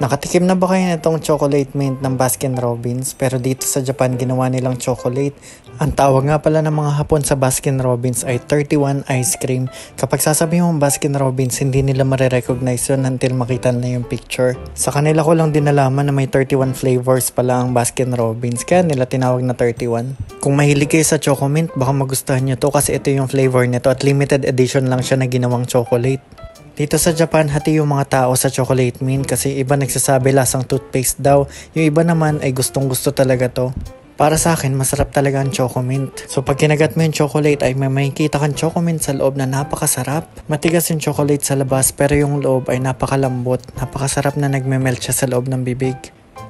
Nakatikim na ba kayo nitong chocolate mint ng Baskin Robbins? Pero dito sa Japan, ginawa nilang chocolate. Ang tawag nga pala ng mga Hapon sa Baskin Robbins ay 31 ice cream. Kapag sasabihin mong Baskin Robbins, hindi nila marirecognize yun until makita na yung picture. Sa kanila ko lang din nalaman na may 31 flavors pala ang Baskin Robbins, kaya nila tinawag na 31. Kung mahilig kayo sa Choco Mint, baka magustuhan nyo to kasi ito yung flavor nito at limited edition lang siya na ginawang chocolate. Dito sa Japan, hati yung mga tao sa chocolate mint kasi iba nagsasabi lasang toothpaste daw. Yung iba naman ay gustong gusto talaga to. Para sa akin, masarap talaga ang Choco Mint. So pag kinagat mo yung chocolate ay may makikita kang Choco Mint sa loob na napakasarap. Matigas yung chocolate sa labas pero yung loob ay napakalambot. Napakasarap na nagme-melt siya sa loob ng bibig.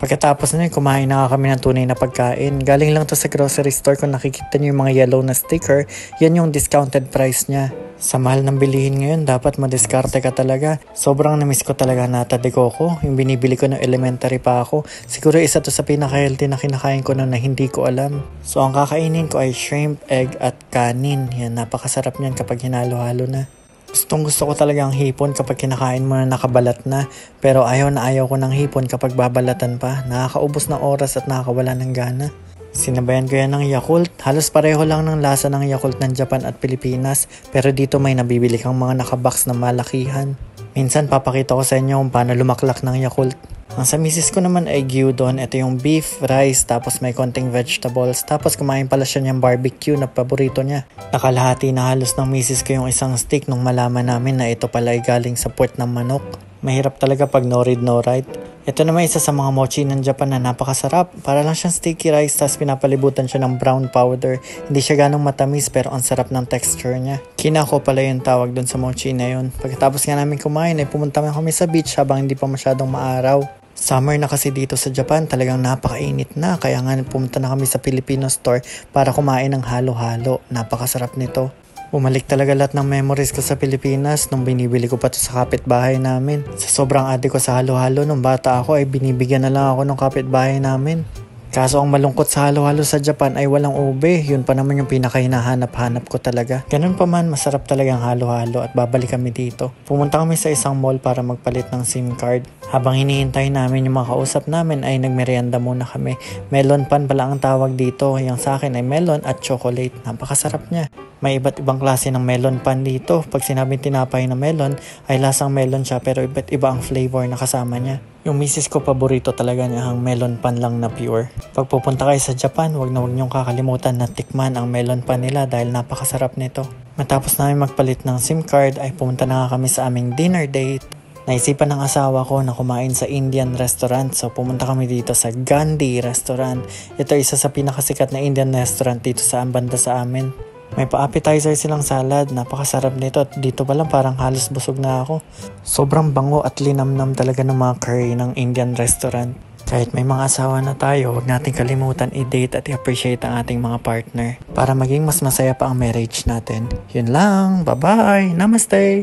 Pagkatapos na yun, kumain na kami ng tunay na pagkain. Galing lang to sa grocery store. Kung nakikita nyo yung mga yellow na sticker, yan yung discounted price niya. Sa mahal ng bilihin ngayon, dapat madiskarte ka talaga. Sobrang namiss ko talaga nata de coco. Yung binibili ko ng elementary pa ako. Siguro isa to sa pinaka-healthy na kinakain ko na hindi ko alam. So ang kakainin ko ay shrimp, egg at kanin. Yan, napakasarap niyan kapag hinalo-halo na. Gustong gusto ko talaga ang hipon kapag kinakain mo na nakabalat na. Pero ayaw na ayaw ko ng hipon kapag babalatan pa. Nakakaubos ng oras at nakakawala ng gana. Sinabayan ko yan ng Yakult. Halos pareho lang ng lasa ng Yakult ng Japan at Pilipinas. Pero dito may nabibili kang mga nakabox na malakihan. Minsan papakita ko sa inyo kung paano lumaklak ng Yakult. Ang sa misis ko naman ay gyudon. Ito yung beef, rice, tapos may konting vegetables. Tapos kumain pala siya niyang barbecue na paborito niya. Nakalahati na halos ng misis ko yung isang stick nung malaman namin na ito pala ay galing sa puwet ng manok. Mahirap talaga pag no read no write. Ito naman isa sa mga mochi ng Japan na napakasarap. Para lang siyang sticky rice tapos pinapalibutan siya ng brown powder. Hindi siya ganong matamis pero ang sarap ng texture niya. Kinako pala yung tawag dun sa mochi na yun. Pagkatapos nga namin kumain ay pumunta kami sa beach habang hindi pa masyadong maaraw. Summer na kasi dito sa Japan, talagang napakainit na. Kaya nga pumunta na kami sa Filipino store para kumain ng halo-halo. Napakasarap nito. Bumalik talaga lahat ng memories ko sa Pilipinas nung binibili ko pa to sa kapitbahay namin. Sa sobrang adik ko sa halo-halo nung bata ako ay binibigyan na lang ako ng kapitbahay namin. Kaso ang malungkot sa halo-halo sa Japan ay walang ube. Yun pa naman yung pinakahinahanap-hanap ko talaga. Ganun pa man, masarap talaga ang halo-halo at babalik kami dito. Pumunta kami sa isang mall para magpalit ng SIM card. Habang hinihintay namin yung mga kausap namin ay nagmerienda muna kami. Melon pan pala ang tawag dito. Yung sa akin ay melon at chocolate. Napakasarap niya. May iba't ibang klase ng melon pan dito. Pag sinabing tinapay na melon, ay lasang melon siya pero iba't iba ang flavor na kasama niya. Yung misis ko paborito talaga niya ang melon pan lang na pure. Pag pupunta kayo sa Japan, wag niyong kakalimutan na tikman ang melon pan nila dahil napakasarap nito. Matapos namin magpalit ng SIM card ay pumunta na kami sa aming dinner date. Naisipan ng asawa ko na kumain sa Indian restaurant so pumunta kami dito sa Gandhi restaurant. Ito isa sa pinakasikat na Indian restaurant dito sa banda sa amin. May pa-appetizer silang salad, napakasarap nito at dito pa lang parang halos busog na ako. Sobrang bango at linamnam talaga ng mga curry ng Indian restaurant. Kahit may mga asawa na tayo, huwag natin kalimutan i-date at i-appreciate ang ating mga partner para maging mas masaya pa ang marriage natin. Yun lang, bye-bye, namaste!